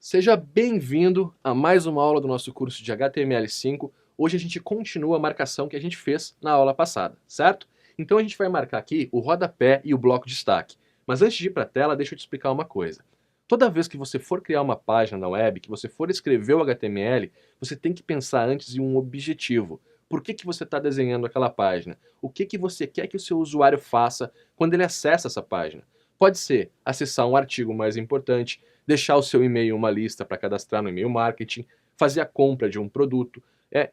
Seja bem-vindo a mais uma aula do nosso curso de HTML5. Hoje a gente continua a marcação que a gente fez na aula passada, certo? Então a gente vai marcar aqui o rodapé e o bloco de destaque. Mas antes de ir para a tela, deixa eu te explicar uma coisa. Toda vez que você for criar uma página na web, que você for escrever o HTML, você tem que pensar antes em um objetivo. Por que você está desenhando aquela página? O que você quer que o seu usuário faça quando ele acessa essa página? Pode ser acessar um artigo mais importante, deixar o seu e-mail em uma lista para cadastrar no e-mail marketing, fazer a compra de um produto,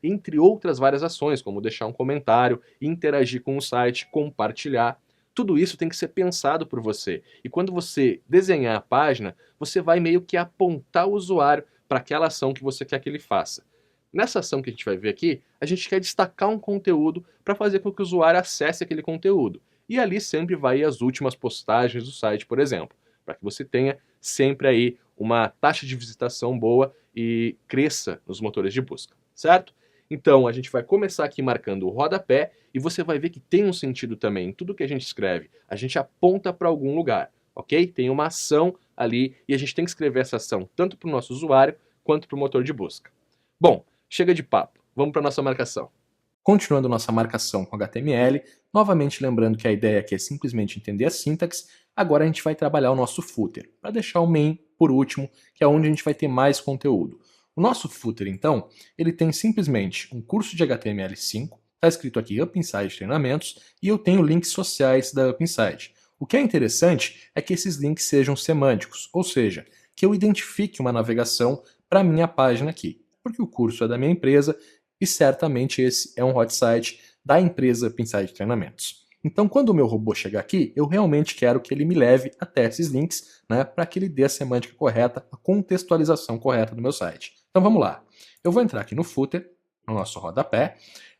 entre outras várias ações, como deixar um comentário, interagir com o site, compartilhar. Tudo isso tem que ser pensado por você. E quando você desenhar a página, você vai meio que apontar o usuário para aquela ação que você quer que ele faça. Nessa ação que a gente vai ver aqui, a gente quer destacar um conteúdo para fazer com que o usuário acesse aquele conteúdo. E ali sempre vai as últimas postagens do site, por exemplo, para que você tenha sempre aí uma taxa de visitação boa e cresça nos motores de busca, certo? Então a gente vai começar aqui marcando o rodapé e você vai ver que tem um sentido também em tudo que a gente escreve. A gente aponta para algum lugar, ok? Tem uma ação ali e a gente tem que escrever essa ação tanto para o nosso usuário quanto para o motor de busca. Bom, chega de papo, vamos para a nossa marcação. Continuando nossa marcação com HTML, novamente lembrando que a ideia aqui é simplesmente entender a sintaxe, agora a gente vai trabalhar o nosso footer, para deixar o main por último, que é onde a gente vai ter mais conteúdo. O nosso footer, então, ele tem simplesmente um curso de HTML5, está escrito aqui Up Inside Treinamentos, e eu tenho links sociais da Up Inside. O que é interessante é que esses links sejam semânticos, ou seja, que eu identifique uma navegação para a minha página aqui, porque o curso é da minha empresa e certamente esse é um hot site da empresa Up Inside Treinamentos. Então, quando o meu robô chegar aqui, eu realmente quero que ele me leve até esses links, né, para que ele dê a semântica correta, a contextualização correta do meu site. Então vamos lá. Eu vou entrar aqui no footer, no nosso rodapé.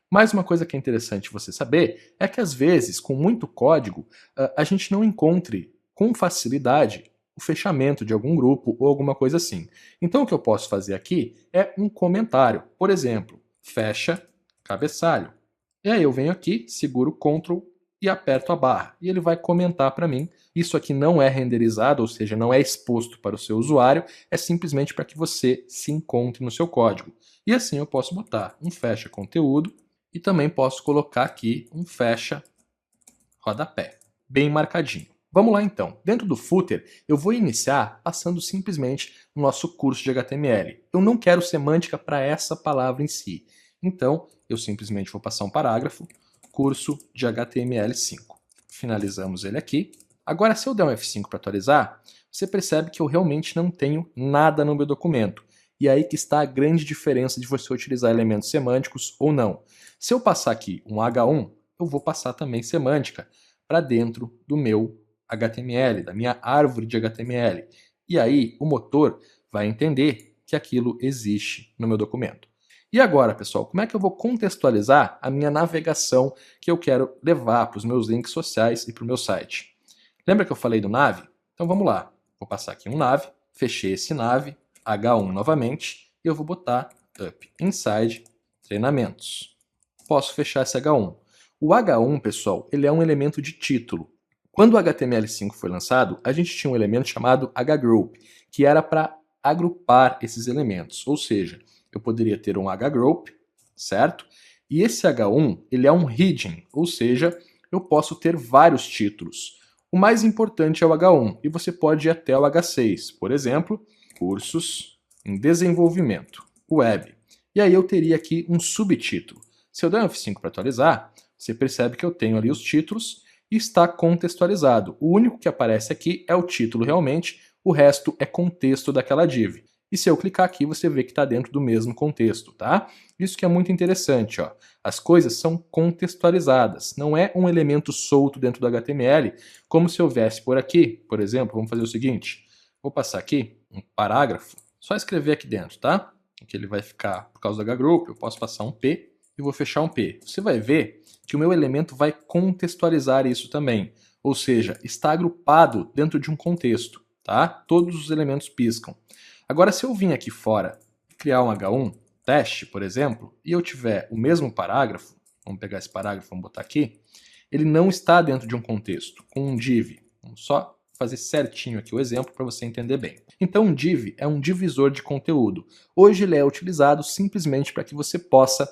Mais uma coisa que é interessante você saber é que às vezes, com muito código, a gente não encontre com facilidade o fechamento de algum grupo ou alguma coisa assim. Então o que eu posso fazer aqui é um comentário. Por exemplo, fecha cabeçalho. E aí eu venho aqui, seguro Ctrl e aperto a barra. E ele vai comentar para mim. Isso aqui não é renderizado, ou seja, não é exposto para o seu usuário, é simplesmente para que você se encontre no seu código. E assim eu posso botar um fecha conteúdo e também posso colocar aqui um fecha rodapé, bem marcadinho. Vamos lá então. Dentro do footer, eu vou iniciar passando simplesmente o nosso curso de HTML. Eu não quero semântica para essa palavra em si. Então, eu simplesmente vou passar um parágrafo, curso de HTML5. Finalizamos ele aqui. Agora, se eu der um F5 para atualizar, você percebe que eu realmente não tenho nada no meu documento. E aí que está a grande diferença de você utilizar elementos semânticos ou não. Se eu passar aqui um H1, eu vou passar também semântica para dentro do meu HTML, da minha árvore de HTML. E aí o motor vai entender que aquilo existe no meu documento. E agora, pessoal, como é que eu vou contextualizar a minha navegação que eu quero levar para os meus links sociais e para o meu site? Lembra que eu falei do nav? Então vamos lá. Vou passar aqui um nav, fechei esse nav, H1 novamente, e eu vou botar Up Inside Treinamentos. Posso fechar esse H1. O H1, pessoal, ele é um elemento de título. Quando o HTML5 foi lançado, a gente tinha um elemento chamado hgroup, que era para agrupar esses elementos. Ou seja, eu poderia ter um hgroup, certo? E esse H1, ele é um heading, ou seja, eu posso ter vários títulos. O mais importante é o H1, e você pode ir até o H6. Por exemplo, cursos em desenvolvimento web. E aí eu teria aqui um subtítulo. Se eu der um F5 para atualizar, você percebe que eu tenho ali os títulos e está contextualizado. O único que aparece aqui é o título realmente, o resto é contexto daquela div. E se eu clicar aqui, você vê que está dentro do mesmo contexto, tá? Isso que é muito interessante, ó. As coisas são contextualizadas, não é um elemento solto dentro do HTML, como se houvesse por aqui, por exemplo, vamos fazer o seguinte, vou passar aqui um parágrafo, só escrever aqui dentro, tá? Que ele vai ficar, por causa do hgroup, eu posso passar um P e vou fechar um P. Você vai ver que o meu elemento vai contextualizar isso também, ou seja, está agrupado dentro de um contexto, tá? Todos os elementos piscam. Agora, se eu vim aqui fora criar um H1, teste, por exemplo, e eu tiver o mesmo parágrafo, vamos pegar esse parágrafo, vamos botar aqui, ele não está dentro de um contexto, com um div. Vamos só fazer certinho aqui o exemplo para você entender bem. Então um div é um divisor de conteúdo. Hoje ele é utilizado simplesmente para que você possa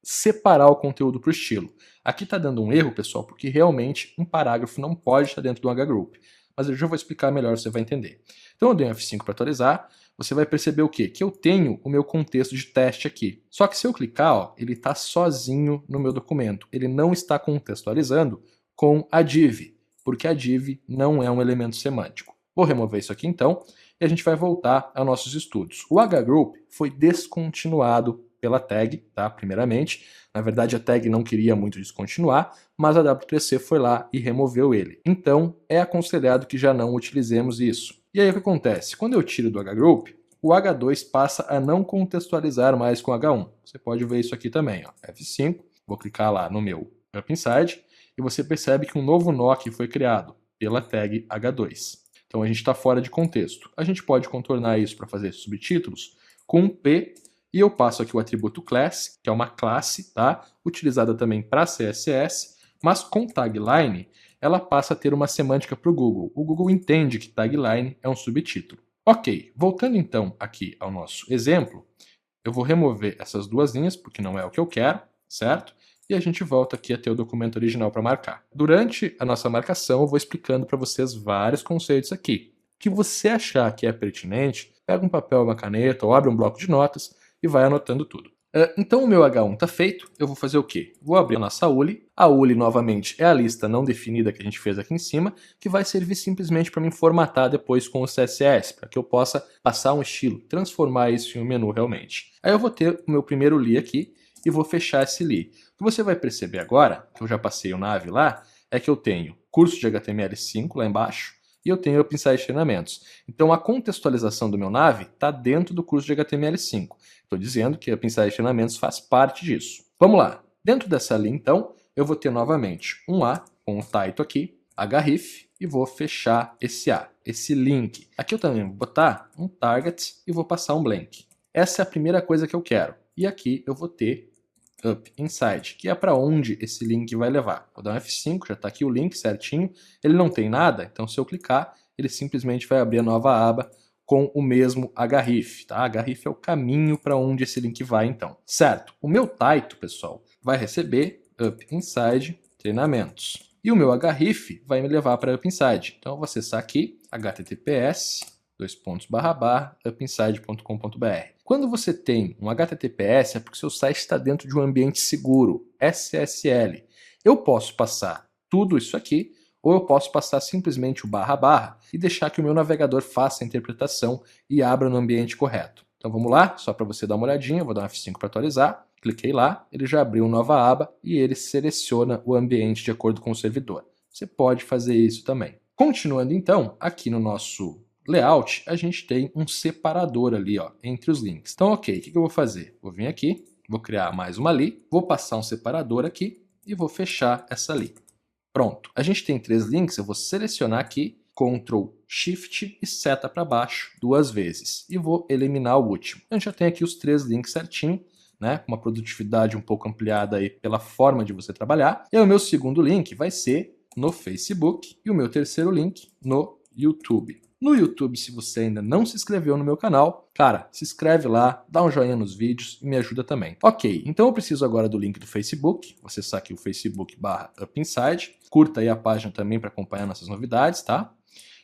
separar o conteúdo por estilo. Aqui está dando um erro, pessoal, porque realmente um parágrafo não pode estar dentro do H-group. Mas eu já vou explicar melhor, você vai entender. Então eu dei um F5 para atualizar, você vai perceber o quê? Que eu tenho o meu contexto de teste aqui. Só que se eu clicar, ó, ele está sozinho no meu documento. Ele não está contextualizando com a div, porque a div não é um elemento semântico. Vou remover isso aqui então, e a gente vai voltar aos nossos estudos. O H-group foi descontinuado pela tag, tá? Primeiramente. Na verdade, a tag não queria muito descontinuar, mas a W3C foi lá e removeu ele. Então, é aconselhado que já não utilizemos isso. E aí o que acontece? Quando eu tiro do H-group, o H2 passa a não contextualizar mais com o H1. Você pode ver isso aqui também, ó. F5, vou clicar lá no meu Up Inside, e você percebe que um novo nó aqui foi criado pela tag H2. Então a gente está fora de contexto. A gente pode contornar isso para fazer subtítulos com um P, e eu passo aqui o atributo class, que é uma classe, tá? Utilizada também para CSS, mas com tagline ela passa a ter uma semântica para o Google. O Google entende que tagline é um subtítulo. Ok, voltando então aqui ao nosso exemplo, eu vou remover essas duas linhas, porque não é o que eu quero, certo? E a gente volta aqui a ter o documento original para marcar. Durante a nossa marcação, eu vou explicando para vocês vários conceitos aqui. O que você achar que é pertinente, pega um papel, uma caneta ou abre um bloco de notas e vai anotando tudo. Então o meu H1 está feito, eu vou fazer o quê? Vou abrir a nossa ULI. A ULI, novamente, é a lista não definida que a gente fez aqui em cima, que vai servir simplesmente para me formatar depois com o CSS, para que eu possa passar um estilo, transformar isso em um menu realmente. Aí eu vou ter o meu primeiro li aqui e vou fechar esse li. O que você vai perceber agora, que eu já passei o nav lá, é que eu tenho curso de HTML5 lá embaixo, e eu tenho o Up Inside Treinamentos. Então a contextualização do meu nav está dentro do curso de HTML5. Estou dizendo que o Up Inside Treinamentos faz parte disso. Vamos lá. Dentro dessa linha, então, eu vou ter novamente um A com o title aqui, href, e vou fechar esse A, esse link. Aqui eu também vou botar um target e vou passar um blank. Essa é a primeira coisa que eu quero. E aqui eu vou ter Up Inside, que é para onde esse link vai levar. Vou dar um F5, já está aqui o link certinho. Ele não tem nada, então se eu clicar, ele simplesmente vai abrir a nova aba com o mesmo href, tá? Href é o caminho para onde esse link vai, então. Certo, o meu title, pessoal, vai receber Up Inside Treinamentos. E o meu href vai me levar para Up Inside. Então eu vou acessar aqui, https://upinside.com.br. Quando você tem um HTTPS, é porque seu site está dentro de um ambiente seguro, SSL. Eu posso passar tudo isso aqui, ou eu posso passar simplesmente o // e deixar que o meu navegador faça a interpretação e abra no ambiente correto. Então vamos lá, só para você dar uma olhadinha, vou dar um F5 para atualizar. Cliquei lá, ele já abriu uma nova aba e ele seleciona o ambiente de acordo com o servidor. Você pode fazer isso também. Continuando então, aqui no nosso layout, a gente tem um separador ali, ó, entre os links. Então, ok, o que eu vou fazer? Vou vir aqui, vou criar mais uma li, vou passar um separador aqui e vou fechar essa li. Pronto. A gente tem 3 links, eu vou selecionar aqui, Ctrl, Shift e seta para baixo 2 vezes. E vou eliminar o último. A gente já tem aqui os 3 links certinho, né, com uma produtividade um pouco ampliada aí pela forma de você trabalhar. E aí, o meu segundo link vai ser no Facebook e o meu terceiro link no YouTube. No YouTube, se você ainda não se inscreveu no meu canal, cara, se inscreve lá, dá um joinha nos vídeos e me ajuda também. Ok, então eu preciso agora do link do Facebook, vou acessar aqui o Facebook/UpInside, curta aí a página também para acompanhar nossas novidades, tá?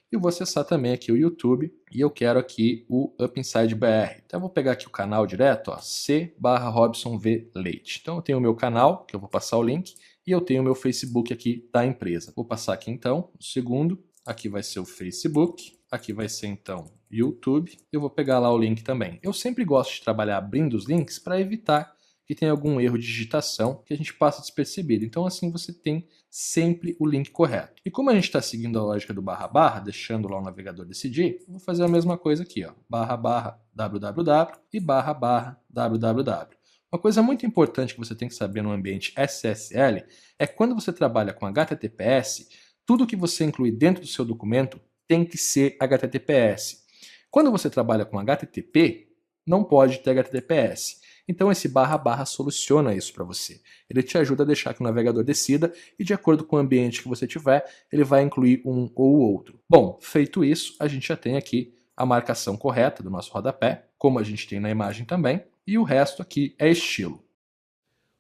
E vou acessar também aqui o YouTube e eu quero aqui o Up Inside BR. Então eu vou pegar aqui o canal direto, ó, C/RobsonVLeite. Então eu tenho o meu canal, que eu vou passar o link, e eu tenho o meu Facebook aqui da empresa. Vou passar aqui então o segundo, aqui vai ser o Facebook, aqui vai ser então YouTube, eu vou pegar lá o link também. Eu sempre gosto de trabalhar abrindo os links para evitar que tenha algum erro de digitação que a gente passa despercebido. Então assim você tem sempre o link correto. E como a gente está seguindo a lógica do // deixando lá o navegador decidir, eu vou fazer a mesma coisa aqui, ó, //www e //www. Uma coisa muito importante que você tem que saber no ambiente SSL é que quando você trabalha com HTTPS, tudo que você inclui dentro do seu documento tem que ser HTTPS. Quando você trabalha com HTTP, não pode ter HTTPS. Então esse barra barra soluciona isso para você. Ele te ajuda a deixar que o navegador decida e de acordo com o ambiente que você tiver, ele vai incluir um ou o outro. Bom, feito isso, a gente já tem aqui a marcação correta do nosso rodapé, como a gente tem na imagem também, e o resto aqui é estilo.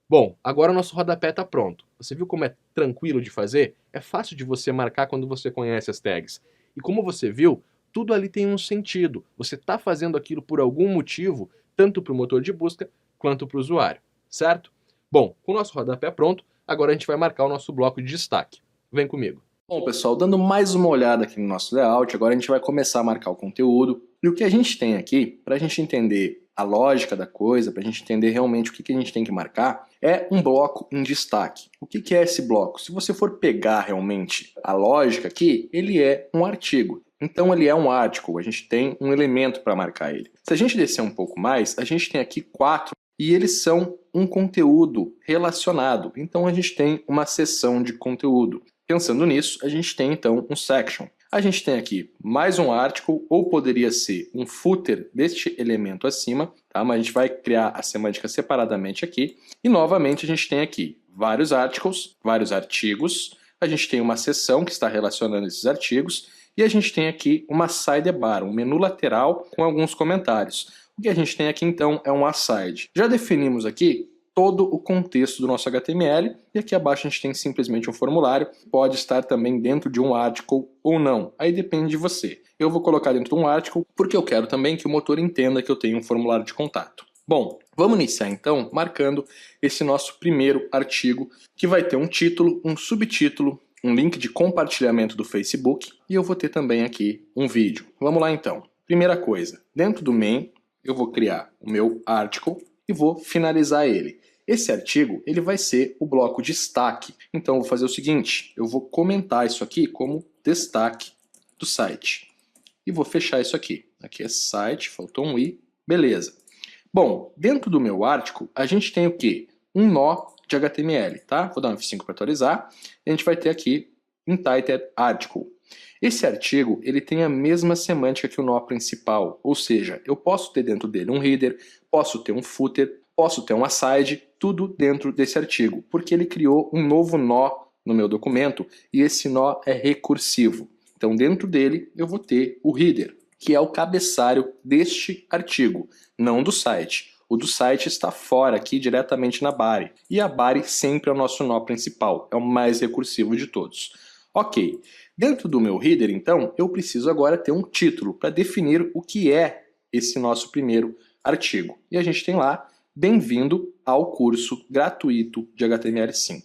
Bom, agora o nosso rodapé está pronto. Você viu como é tranquilo de fazer? É fácil de você marcar quando você conhece as tags. E como você viu, tudo ali tem um sentido. Você está fazendo aquilo por algum motivo, tanto para o motor de busca quanto para o usuário, certo? Bom, com o nosso rodapé pronto, agora a gente vai marcar o nosso bloco de destaque. Vem comigo. Bom, pessoal, dando mais uma olhada aqui no nosso layout, agora a gente vai começar a marcar o conteúdo. E o que a gente tem aqui, para a gente entender a lógica da coisa, para a gente entender realmente o que a gente tem que marcar, é um bloco em destaque. O que é esse bloco? Se você for pegar realmente a lógica aqui, ele é um artigo. Então ele é um article, a gente tem um elemento para marcar ele. Se a gente descer um pouco mais, a gente tem aqui 4 e eles são um conteúdo relacionado. Então a gente tem uma seção de conteúdo. Pensando nisso, a gente tem então um section. A gente tem aqui mais um article, ou poderia ser um footer deste elemento acima, tá? Mas a gente vai criar a semântica separadamente aqui. E novamente a gente tem aqui vários articles, vários artigos, a gente tem uma seção que está relacionando esses artigos, e a gente tem aqui uma sidebar, um menu lateral com alguns comentários. O que a gente tem aqui então é um aside. Já definimos aqui todo o contexto do nosso HTML, e aqui abaixo a gente tem simplesmente um formulário, pode estar também dentro de um article ou não, aí depende de você. Eu vou colocar dentro de um article porque eu quero também que o motor entenda que eu tenho um formulário de contato. Bom, vamos iniciar então marcando esse nosso primeiro artigo, que vai ter um título, um subtítulo, um link de compartilhamento do Facebook, e eu vou ter também aqui um vídeo. Vamos lá então. Primeira coisa, dentro do main, eu vou criar o meu article, e vou finalizar ele. Esse artigo ele vai ser o bloco destaque. Então eu vou fazer o seguinte, eu vou comentar isso aqui como destaque do site. E vou fechar isso aqui. Aqui é site, faltou um i, beleza. Bom, dentro do meu article a gente tem o quê? Um nó de HTML, tá? Vou dar um F5 para atualizar. E a gente vai ter aqui entitled article. Esse artigo ele tem a mesma semântica que o nó principal, ou seja, eu posso ter dentro dele um header, posso ter um footer, posso ter um aside, tudo dentro desse artigo, porque ele criou um novo nó no meu documento e esse nó é recursivo. Então dentro dele eu vou ter o header, que é o cabeçalho deste artigo, não do site. O do site está fora aqui diretamente na body, e a body sempre é o nosso nó principal, é o mais recursivo de todos. Ok, dentro do meu header, então, eu preciso agora ter um título para definir o que é esse nosso primeiro artigo. E a gente tem lá, bem-vindo ao curso gratuito de HTML5.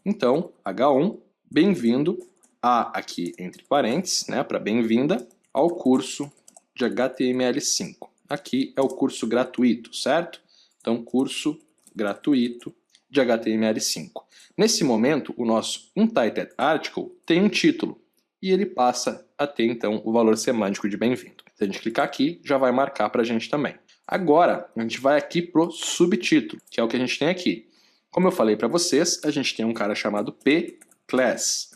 Então, H1, bem-vindo a, aqui entre parênteses, né, para bem-vinda ao curso de HTML5. Aqui é o curso gratuito, certo? Então, curso gratuito de HTML5. Nesse momento, o nosso untitled article tem um título e ele passa a ter então o valor semântico de bem-vindo. Se a gente clicar aqui, já vai marcar para a gente também. Agora, a gente vai aqui para o subtítulo, que é o que a gente tem aqui. Como eu falei para vocês, a gente tem um cara chamado p-class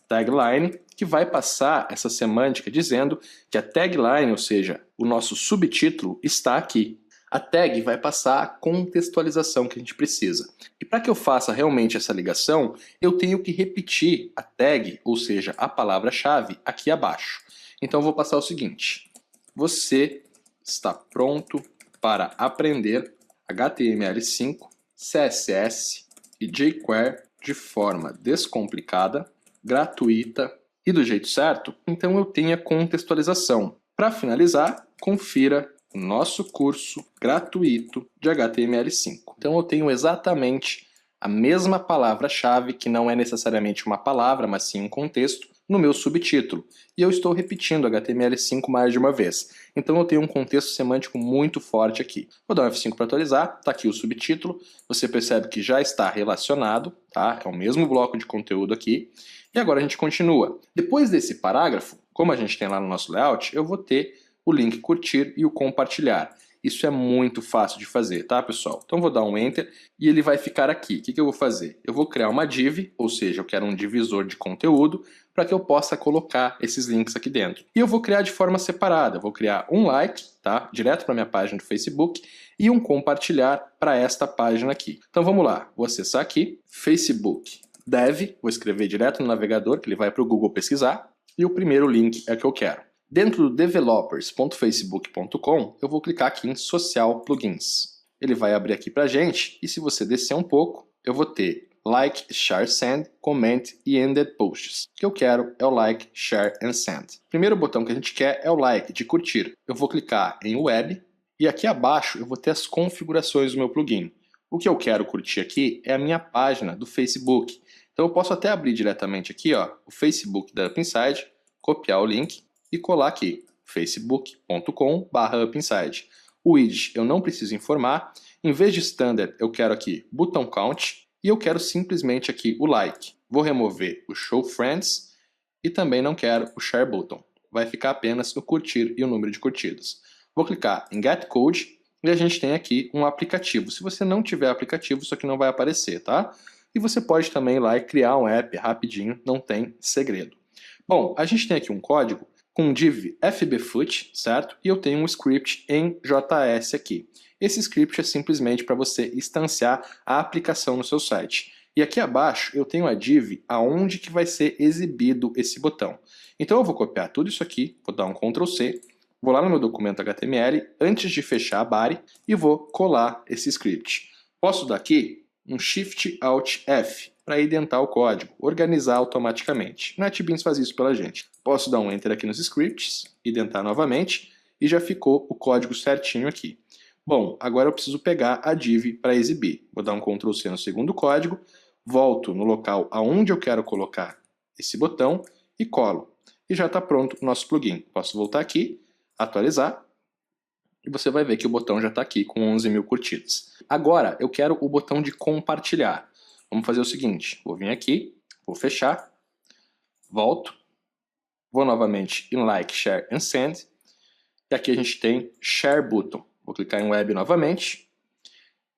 tagline, que vai passar essa semântica dizendo que a tagline, ou seja, o nosso subtítulo, está aqui. A tag vai passar a contextualização que a gente precisa. E para que eu faça realmente essa ligação, eu tenho que repetir a tag, ou seja, a palavra-chave, aqui abaixo. Então eu vou passar o seguinte: você está pronto para aprender HTML5, CSS e jQuery de forma descomplicada, gratuita e do jeito certo? Então eu tenho a contextualização. Para finalizar, confira o nosso curso gratuito de HTML5. Então eu tenho exatamente a mesma palavra-chave, que não é necessariamente uma palavra, mas sim um contexto, no meu subtítulo. E eu estou repetindo HTML5 mais de uma vez. Então eu tenho um contexto semântico muito forte aqui. Vou dar um F5 para atualizar, está aqui o subtítulo. Você percebe que já está relacionado, tá? É o mesmo bloco de conteúdo aqui. E agora a gente continua. Depois desse parágrafo, como a gente tem lá no nosso layout, eu vou ter o link curtir e o compartilhar. Isso é muito fácil de fazer, tá, pessoal? Então vou dar um Enter e ele vai ficar aqui. O que eu vou fazer? Eu vou criar uma div, ou seja, eu quero um divisor de conteúdo, para que eu possa colocar esses links aqui dentro. E eu vou criar de forma separada, eu vou criar um like, tá? Direto para minha página do Facebook e um compartilhar para esta página aqui. Então vamos lá, vou acessar aqui, Facebook Dev, vou escrever direto no navegador, que ele vai para o Google pesquisar, e o primeiro link é o que eu quero. Dentro do developers.facebook.com, eu vou clicar aqui em Social Plugins. Ele vai abrir aqui para a gente, e se você descer um pouco, eu vou ter Like, Share, Send, Comment e Ended Posts. O que eu quero é o Like, Share and Send. O primeiro botão que a gente quer é o like, de curtir. Eu vou clicar em Web, e aqui abaixo eu vou ter as configurações do meu plugin. O que eu quero curtir aqui é a minha página do Facebook. Então eu posso até abrir diretamente aqui, ó, o Facebook da UpInside, copiar o link e colar aqui, facebook.com/UpInside. O widget eu não preciso informar, em vez de standard eu quero aqui button count e eu quero simplesmente aqui o like. Vou remover o show friends e também não quero o share button. Vai ficar apenas o curtir e o número de curtidas. Vou clicar em get code e a gente tem aqui um aplicativo. Se você não tiver aplicativo, isso aqui não vai aparecer, tá? E você pode também ir lá e criar um app rapidinho, não tem segredo. Bom, a gente tem aqui um código com div fbfoot, certo? E eu tenho um script em JS aqui. Esse script é simplesmente para você instanciar a aplicação no seu site. E aqui abaixo eu tenho a div aonde que vai ser exibido esse botão. Então eu vou copiar tudo isso aqui, vou dar um Ctrl C, vou lá no meu documento HTML, antes de fechar a body, e vou colar esse script. Posso dar aqui um Shift Alt F para identar o código, organizar automaticamente. NetBeans faz isso pela gente. Posso dar um Enter aqui nos scripts, identar novamente, e já ficou o código certinho aqui. Bom, agora eu preciso pegar a div para exibir. Vou dar um Ctrl C no segundo código, volto no local aonde eu quero colocar esse botão e colo. E já está pronto o nosso plugin. Posso voltar aqui, atualizar, e você vai ver que o botão já está aqui com 11.000 curtidas. Agora eu quero o botão de compartilhar. Vamos fazer o seguinte, vou vir aqui, vou fechar, volto, vou novamente em Like, Share and Send, e aqui a gente tem Share Button. Vou clicar em Web novamente,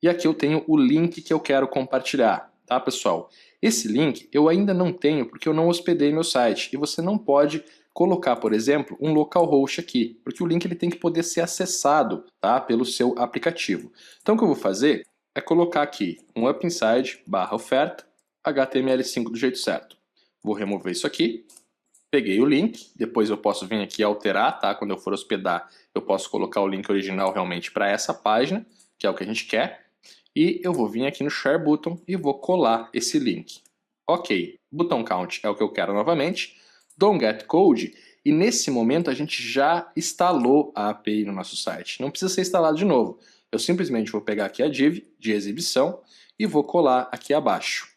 e aqui eu tenho o link que eu quero compartilhar, tá pessoal? Esse link eu ainda não tenho porque eu não hospedei meu site, e você não pode colocar, por exemplo, um localhost aqui, porque o link ele tem que poder ser acessado, tá, pelo seu aplicativo. Então o que eu vou fazer é colocar aqui um UpInside/oferta HTML5 do jeito certo. Vou remover isso aqui, peguei o link, depois eu posso vir aqui alterar, tá? Quando eu for hospedar, eu posso colocar o link original realmente para essa página, que é o que a gente quer, e eu vou vir aqui no Share Button e vou colar esse link. Ok, button count é o que eu quero novamente, dou um get code, e nesse momento a gente já instalou a API no nosso site. Não precisa ser instalado de novo. Eu simplesmente vou pegar aqui a div de exibição e vou colar aqui abaixo.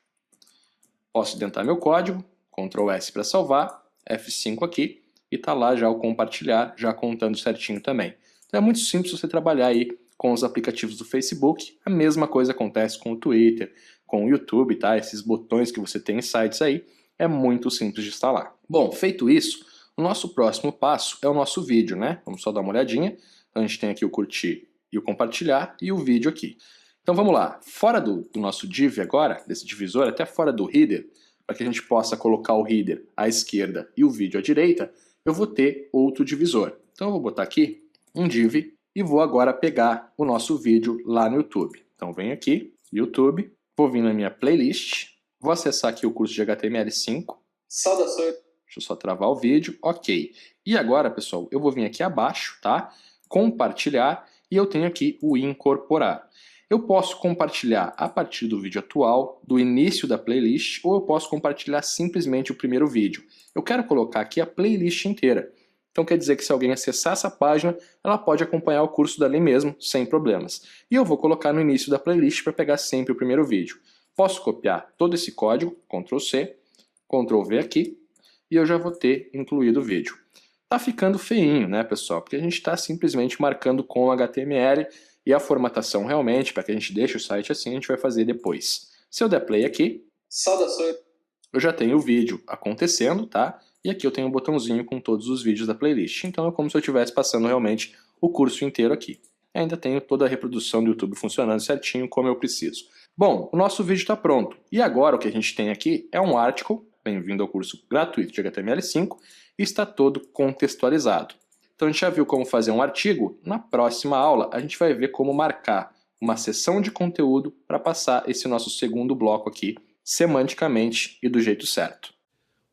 Posso identar meu código, Ctrl S para salvar, F5 aqui, e tá lá já o compartilhar, já contando certinho também. Então é muito simples você trabalhar aí com os aplicativos do Facebook. A mesma coisa acontece com o Twitter, com o YouTube, tá? Esses botões que você tem em sites aí, é muito simples de instalar. Bom, feito isso, o nosso próximo passo é o nosso vídeo, né? Vamos só dar uma olhadinha. Então a gente tem aqui o curtir e o compartilhar e o vídeo aqui. Então vamos lá, fora do nosso div agora, desse divisor, até fora do header, para que a gente possa colocar o header à esquerda e o vídeo à direita, eu vou ter outro divisor. Então eu vou botar aqui um div e vou agora pegar o nosso vídeo lá no YouTube. Então venho aqui, YouTube, vou vir na minha playlist, vou acessar aqui o curso de HTML5. Saudações. Deixa eu só travar o vídeo, ok. E agora, pessoal, eu vou vir aqui abaixo, tá? Compartilhar, e eu tenho aqui o incorporar. Eu posso compartilhar a partir do vídeo atual, do início da playlist, ou eu posso compartilhar simplesmente o primeiro vídeo. Eu quero colocar aqui a playlist inteira. Então quer dizer que se alguém acessar essa página, ela pode acompanhar o curso dali mesmo, sem problemas. E eu vou colocar no início da playlist para pegar sempre o primeiro vídeo. Posso copiar todo esse código, Ctrl C, Ctrl V aqui, e eu já vou ter incluído o vídeo. Tá ficando feinho, né, pessoal? Porque a gente está simplesmente marcando com HTML e a formatação realmente, para que a gente deixe o site assim, a gente vai fazer depois. Se eu der play aqui, saudações, eu já tenho o vídeo acontecendo, tá? E aqui eu tenho um botãozinho com todos os vídeos da playlist. Então é como se eu estivesse passando realmente o curso inteiro aqui. E ainda tenho toda a reprodução do YouTube funcionando certinho como eu preciso. Bom, o nosso vídeo está pronto. E agora o que a gente tem aqui é um article, Bem-vindo ao curso gratuito de HTML5 e está todo contextualizado. Então a gente já viu como fazer um artigo, na próxima aula a gente vai ver como marcar uma seção de conteúdo para passar esse nosso segundo bloco aqui, semanticamente e do jeito certo.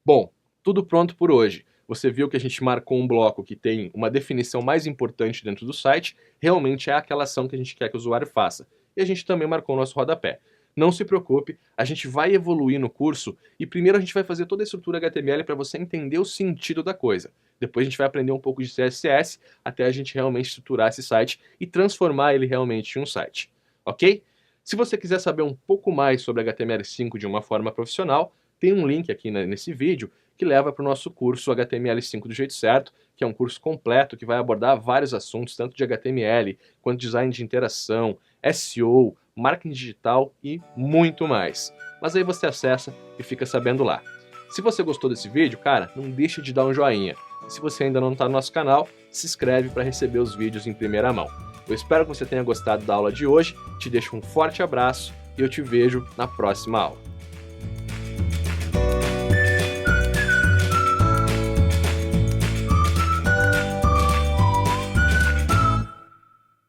Bom, tudo pronto por hoje. Você viu que a gente marcou um bloco que tem uma definição mais importante dentro do site, realmente é aquela ação que a gente quer que o usuário faça. E a gente também marcou o nosso rodapé. Não se preocupe, a gente vai evoluir no curso e primeiro a gente vai fazer toda a estrutura HTML para você entender o sentido da coisa. Depois a gente vai aprender um pouco de CSS até a gente realmente estruturar esse site e transformar ele realmente em um site, ok? Se você quiser saber um pouco mais sobre HTML5 de uma forma profissional, tem um link aqui nesse vídeo que leva para o nosso curso HTML5 do jeito certo, que é um curso completo que vai abordar vários assuntos, tanto de HTML, quanto design de interação, SEO, marketing digital e muito mais. Mas aí você acessa e fica sabendo lá. Se você gostou desse vídeo, cara, não deixe de dar um joinha. E se você ainda não está no nosso canal, se inscreve para receber os vídeos em primeira mão. Eu espero que você tenha gostado da aula de hoje, te deixo um forte abraço e eu te vejo na próxima aula.